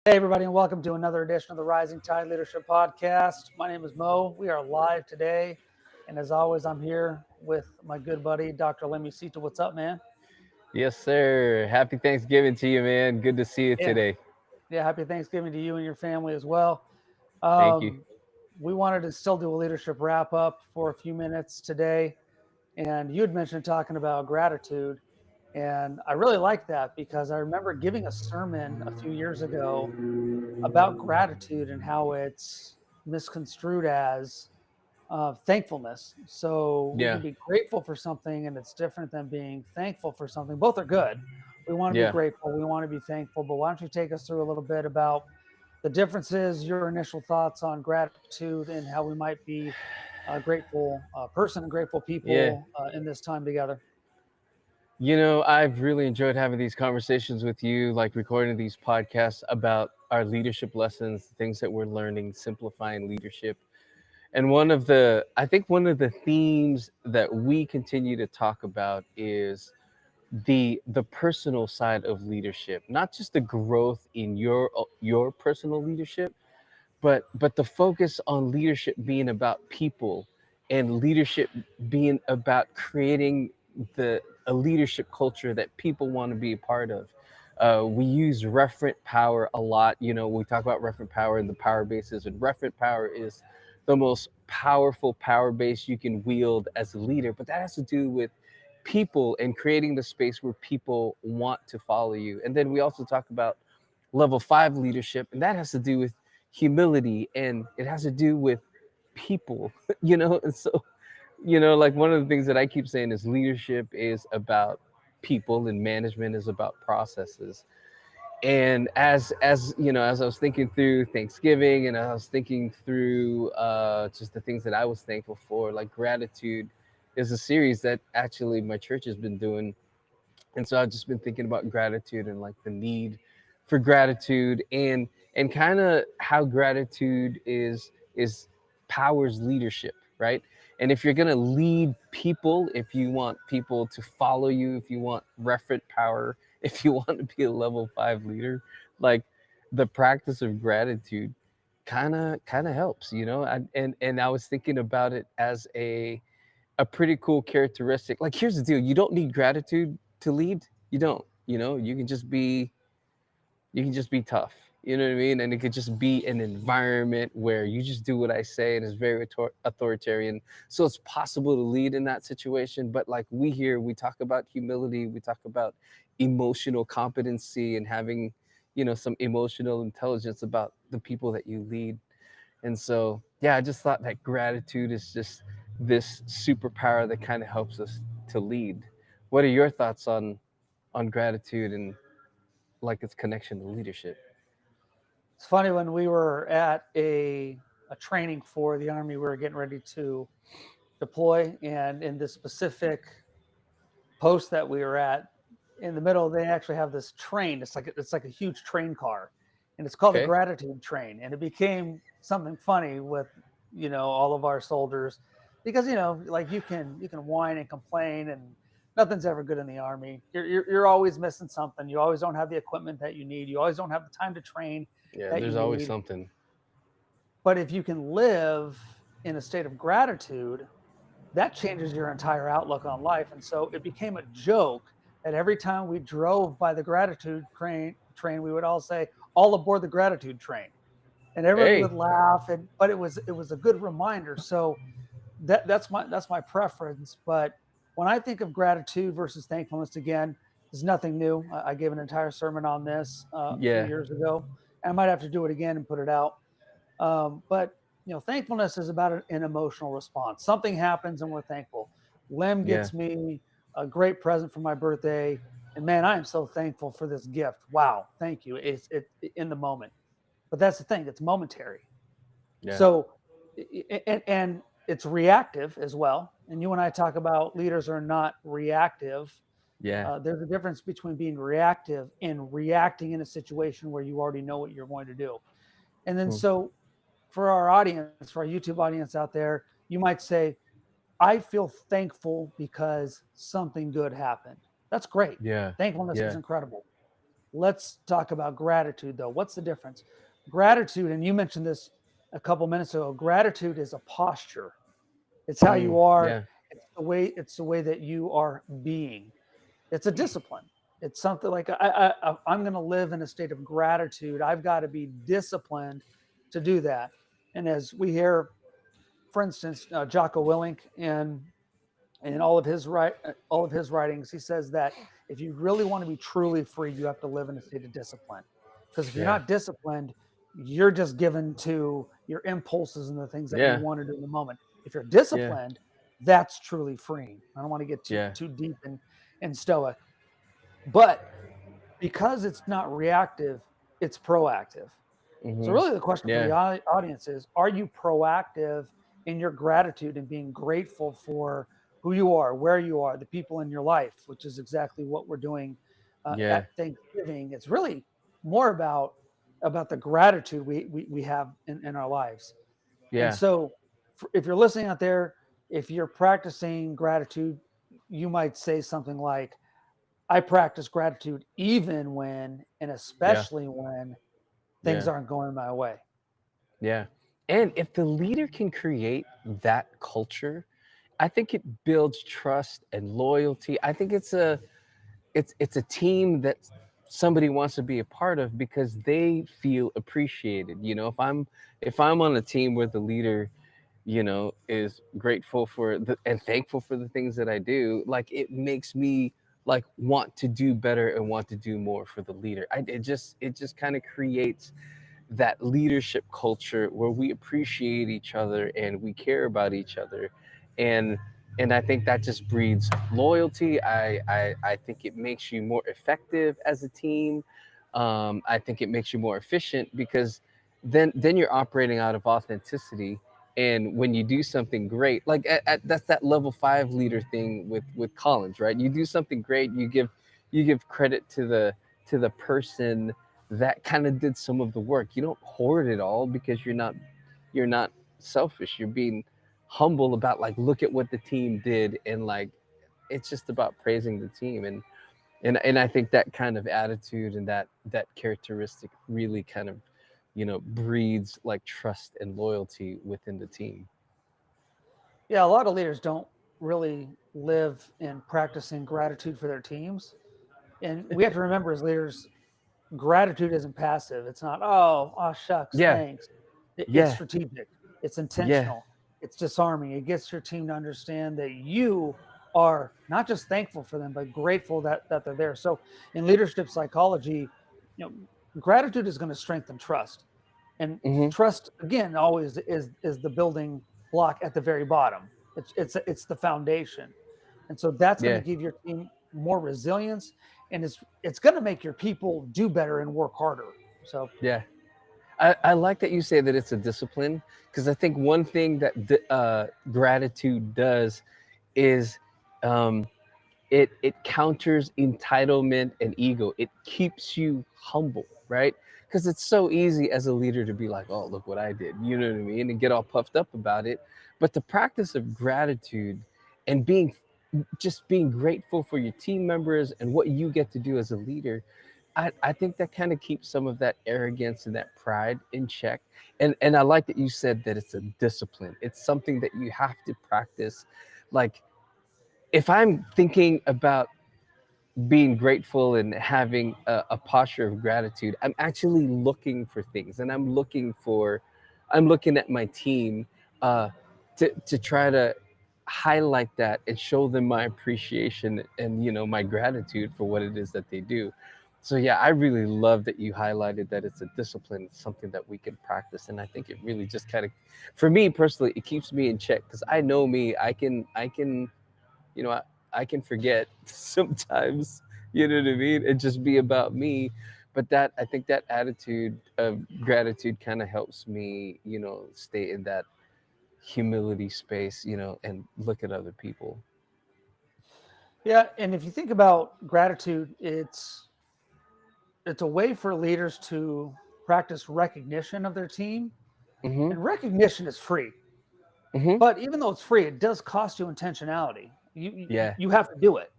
Hey, everybody, and welcome to another edition of the Rising Tide Leadership Podcast. My name is Mo. We are live today. And as always, I'm here with my good buddy, Dr. Usita. What's up, man? Yes, sir. Happy Thanksgiving to you, man. Good to see you Yeah. today. Yeah. Happy Thanksgiving to you and your family as well. Thank you. Um, we wanted to still do a leadership wrap up for a few minutes today. And you had mentioned talking about gratitude. And I really like that because I remember giving a sermon a few years ago about gratitude and how it's misconstrued as thankfulness. So we can Yeah. be grateful for something, and it's different than being thankful for something. Both are good. We want to be Yeah. grateful. We want to be thankful. But why don't you take us through a little bit about the differences, your initial thoughts on gratitude, and how we might be a grateful person and grateful Yeah. people in this time together? I've really enjoyed having these conversations with you, like recording these podcasts about our leadership lessons, things that we're learning, simplifying leadership. And I think one of the themes that we continue to talk about is the personal side of leadership, not just the growth in your personal leadership, but the focus on leadership being about people and leadership being about creating the a leadership culture that people want to be a part of. We use referent power a lot. We talk about referent power and the power bases, and referent power is the most powerful power base you can wield as a leader, but that has to do with people and creating the space where people want to follow you. And then we also talk about level 5 leadership, and that has to do with humility, and it has to do with people. And so, like, one of the things that I keep saying is leadership is about people and management is about processes. And as I was thinking through Thanksgiving, and I was thinking through just the things that I was thankful for, like gratitude is a series that actually my church has been doing. And so I've just been thinking about gratitude and like the need for gratitude, and kind of how gratitude is powers leadership, right? And if you're going to lead people, if you want people to follow you, if you want referent power, if you want to be a level 5 leader, like, the practice of gratitude kind of helps, and I was thinking about it as a pretty cool characteristic. Like, here's the deal: you don't need gratitude to lead. You don't. You can just be tough. You know what I mean? And it could just be an environment where you just do what I say, and it's very authoritarian. So it's possible to lead in that situation. But like, we talk about humility, we talk about emotional competency, and having, some emotional intelligence about the people that you lead. And so, yeah, I just thought that gratitude is just this superpower that kind of helps us to lead. What are your thoughts on gratitude and like its connection to leadership? It's funny when we were at a training for the Army, we were getting ready to deploy, and in this specific post that we were at, in the middle, they actually have this train. It's like a huge train car, and it's called the Okay. gratitude train. And it became something funny with all of our soldiers, because like you can whine and complain, and nothing's ever good in the Army. You're always missing something. You always don't have the equipment that you need. You always don't have the time to train Yeah, that you there's always need. something. But if you can live in a state of gratitude, that changes your entire outlook on life. And so it became a joke that every time we drove by the gratitude train, we would all say, "All aboard the gratitude train," and everybody Hey. would laugh. And but it was a good reminder. So that's my preference. But when I think of gratitude versus thankfulness, again, is nothing new. I gave an entire sermon on this a few Yeah. years ago, and I might have to do it again and put it out. But thankfulness is about an emotional response. Something happens and we're thankful. Lem Yeah. gets me a great present for my birthday, and man, I am so thankful for this gift. Wow, thank you. It's in the moment, but that's the thing; it's momentary. Yeah. So, and it's reactive as well. And you and I talk about leaders are not reactive. Yeah. There's a difference between being reactive and reacting in a situation where you already know what you're going to do. And then Hmm. so for our audience, for our YouTube audience out there, you might say, I feel thankful because something good happened. That's great. Yeah. Thankfulness is Yeah. incredible. Let's talk about gratitude, though. What's the difference? Gratitude, and you mentioned this a couple minutes ago, gratitude is a posture. It's how you are. Yeah. It's the way that you are being. It's a discipline. It's something like I'm going to live in a state of gratitude. I've got to be disciplined to do that. And as we hear, for instance, Jocko Willink in all of his writings, he says that if you really want to be truly free, you have to live in a state of discipline. Because if you're Yeah. not disciplined, you're just given to your impulses and the things that you Yeah. want to do in the moment. If you're Yeah. disciplined, that's truly freeing. I don't want to get too Yeah. too deep in stoic, but because it's not reactive, it's proactive. So Hmm. really the question for the Yeah. audience is, are you proactive in your gratitude and being grateful for who you are, where you are, the people in your life, which is exactly what we're doing Yeah. at Thanksgiving. It's really more about the gratitude we have in our lives. And Yeah. so if you're listening out there, if you're practicing gratitude, you might say something like, I practice gratitude even when and Yeah. especially when things Yeah. aren't going my way. Yeah. And if the leader can create that culture, I think it builds trust and loyalty. I think it's a team that somebody wants to be a part of because they feel appreciated. If I'm on a team where the leader, is grateful for and thankful for the things that I do, like it makes me like want to do better and want to do more for the leader. It just kind of creates that leadership culture where we appreciate each other and we care about each other, and I think that just breeds loyalty. I think it makes you more effective as a team. I think it makes you more efficient because then you're operating out of authenticity. And when you do something great, like that's that level 5 leader thing with Collins, right? You do something great, you give credit to the person that kind of did some of the work. You don't hoard it all because you're not selfish. You're being humble about like look at what the team did, and like it's just about praising the team. And I think that kind of attitude and that characteristic really kind of breeds like trust and loyalty within the team. Yeah, a lot of leaders don't really live in practicing gratitude for their teams. And we have to remember as leaders, gratitude isn't passive. It's not, oh shucks, Yeah. thanks. It's Yeah. strategic, it's Yeah. intentional, it's disarming. It gets your team to understand that you are not just thankful for them, but grateful that they're there. So in leadership psychology, you know, gratitude is going to strengthen trust. And Hmm. trust again always is the building block at the very bottom. It's the foundation. And so that's going to Yeah. give your team more resilience, and it's going to make your people do better and work harder. So Yeah. I like that you say that it's a discipline, because I think one thing that gratitude does is um, it counters entitlement and ego. It keeps you humble, right? Because it's so easy as a leader to be like, oh, look what I did, you know what I mean, and get all puffed up about it. But the practice of gratitude and being grateful for your team members and what you get to do as a leader, I think that kind of keeps some of that arrogance and that pride in check. And I like that you said that it's a discipline. It's something that you have to practice. Like if I'm thinking about being grateful and having a posture of gratitude, I'm actually looking for things, and I'm looking at my team uh, to try to highlight that and show them my appreciation and my gratitude for what it is that they do. So yeah, I really love that you highlighted that it's a discipline, it's something that we can practice, and I think it really just kind of, for me personally, it keeps me in check because I know me. I can you know, I can forget sometimes, you know what I mean? And just be about me. But I think that attitude of gratitude kind of helps me, stay in that humility space, and look at other people. yeah, and if you think about gratitude, it's a way for leaders to practice recognition of their team, Mm-hmm. and recognition is free. Mm-hmm. But even though it's free, it does cost you intentionality. You Yeah. you have to do it.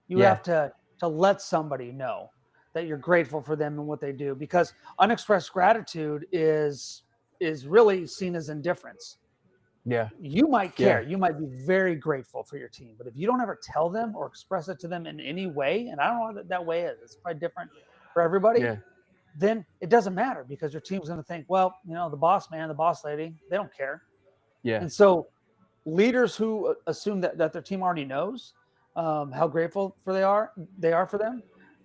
You Yeah. have to let somebody know. that you're grateful for them and what they do, because unexpressed gratitude is really seen as indifference. Yeah. You might Yeah. care, you might be very grateful for your team, but if you don't ever tell them or express it to them in any way, and I don't know what that way is, it's probably different for everybody, Yeah. then it doesn't matter, because your team's going to think, well, the boss man, the boss lady, they don't care. Yeah. And so leaders who assume that their team already knows how grateful they are for them,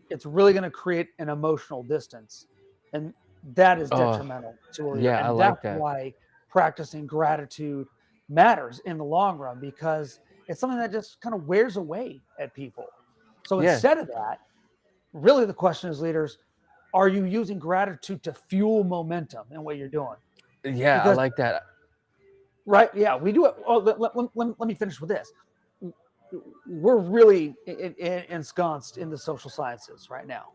it's really going to create an emotional distance, and that is Oh, detrimental to a leader. yeah. I And that's like that. why practicing gratitude matters in the long run, because it's something that just kind of wears away at people. So Yeah. instead of that, really the question is, leaders, are you using gratitude to fuel momentum in what you're doing? Yeah. I Because like that. right, yeah, we do it. Oh, let me finish with this. We're really ensconced in the social sciences right now,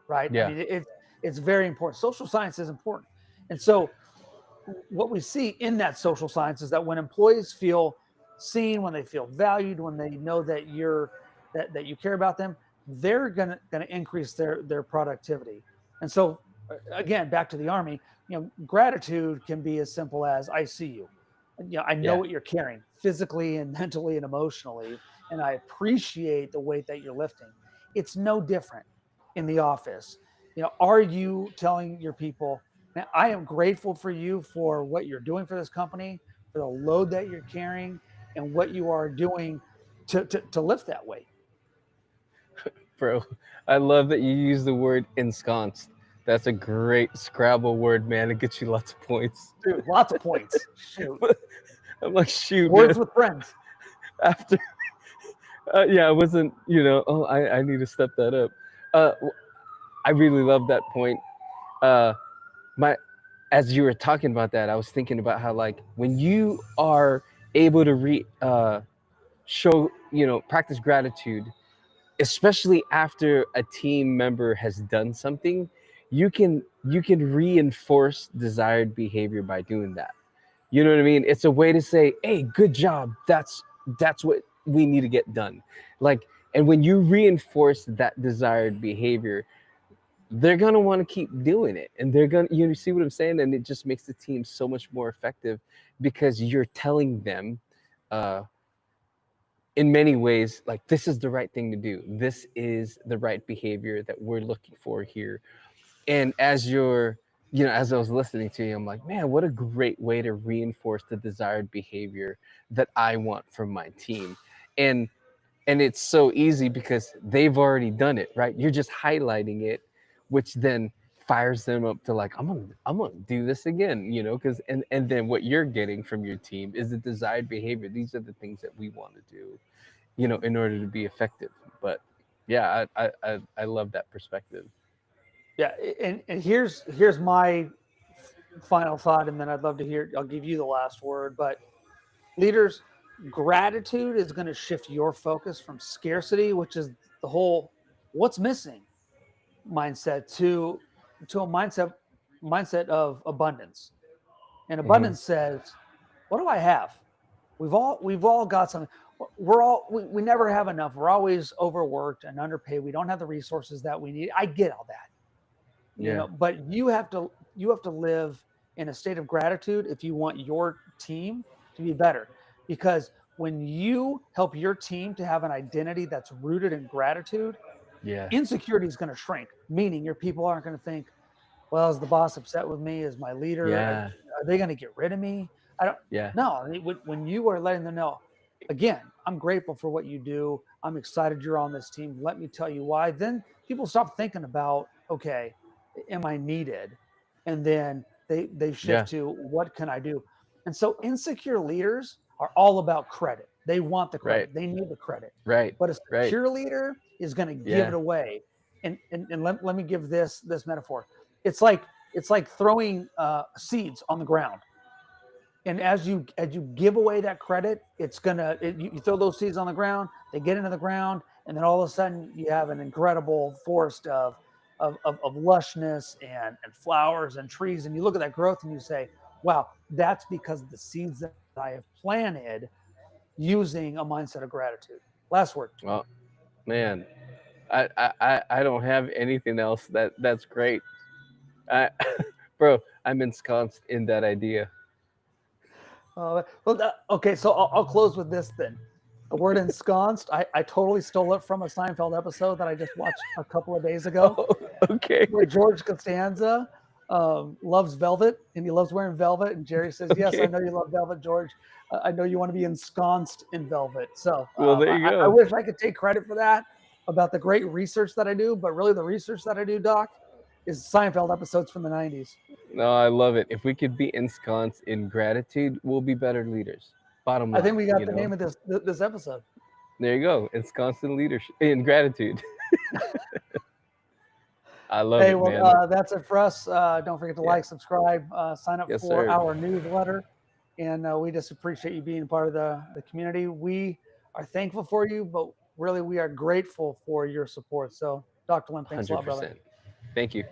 right? I Yeah. mean, it's very important. Social science is important, and so what we see in that social science is that when employees feel seen, when they feel valued, when they know that you care about them, they're gonna increase their productivity. And so again, back to the Army, gratitude can be as simple as, I see you. I know Yeah. what you're carrying physically and mentally and emotionally, and I appreciate the weight that you're lifting. It's no different in the office. Are you telling your people, man, I am grateful for you for what you're doing for this company, for the load that you're carrying, and what you are doing to lift that weight? Bro, I love that you use the word ensconced. That's a great Scrabble word, man. It gets you lots of points. Dude, lots of points. Shoot. I'm like, shoot, man. Words with friends. After, yeah, I wasn't, oh, I need to step that up. I really love that point. Uh, my, as you were talking about that, I was thinking about how, like, when you are able to show, practice gratitude, especially after a team member has done something, you can reinforce desired behavior by doing that. You know what I mean? It's a way to say, hey, good job, that's what we need to get done. Like, and when you reinforce that desired behavior, they're gonna want to keep doing it, and they're gonna, see what I'm saying? And it just makes the team so much more effective, because you're telling them, uh in many ways, like, this is the right thing to do, this is the right behavior that we're looking for here. And as I was listening to you, I'm like, man, what a great way to reinforce the desired behavior that I want from my team. And and it's so easy because they've already done it, right? You're just highlighting it, which then fires them up to, like, I'm gonna do this again, because and then what you're getting from your team is the desired behavior. These are the things that we want to do, in order to be effective. But yeah, I love that perspective. Yeah, and here's my final thought, and then I'd love to hear. I'll give you the last word, but leaders, gratitude is going to shift your focus from scarcity, which is the whole what's missing mindset, to a mindset of abundance. And Hmm. abundance says, what do I have? We've all got something. We never have enough. We're always overworked and underpaid. We don't have the resources that we need. I get all that. Yeah. But you have to live in a state of gratitude if you want your team to be better, because when you help your team to have an identity that's rooted in gratitude, Yeah. insecurity is going to shrink, meaning your people aren't going to think, well, is the boss upset with me? Is my leader, Yeah. are they going to get rid of me? I don't Yeah. No. I mean, when you are letting them know, again, I'm grateful for what you do, I'm excited you're on this team, let me tell you why, then people stop thinking about, okay, am I needed? And then they shift Yeah. to, what can I do? And so insecure leaders are all about credit. They want the Right. credit, they need the credit. Right. But a Right. secure leader is going to give Yeah. it away. And let me give this metaphor. It's like throwing seeds on the ground, and as you give away that credit, you throw those seeds on the ground, they get into the ground, and then all of a sudden you have an incredible forest of lushness and flowers and trees, and you look at that growth and you say, wow, that's because of the seeds that I have planted using a mindset of gratitude. Last word. Well, man, I don't have anything else. That's great. I, bro, I'm ensconced in that idea. Okay, so I'll close with this then. The word ensconced, I totally stole it from a Seinfeld episode that I just watched a couple of days ago, Oh, okay. where George Costanza loves velvet and he loves wearing velvet. And Jerry says, "Yes, I Okay. know you love velvet, George. I know you want to be ensconced in velvet." So Well, there you I go. wish I could take credit for that about the great research that I do, but really the research that I do, Doc, is Seinfeld episodes from the 90s. No, I love it. If we could be ensconced in gratitude, we'll be better leaders. Bottom I think line, we got the name of this episode. There you go. Ensconced in leadership, in gratitude. I love Hey, it, well, man. that's it for us. Don't forget to Yeah. like, subscribe, sign up Yes, for sir. our newsletter. And we just appreciate you being part of the community. We are thankful for you, but really we are grateful for your support. So, Dr. Lynn, thanks a lot, brother. 100%. Thank you.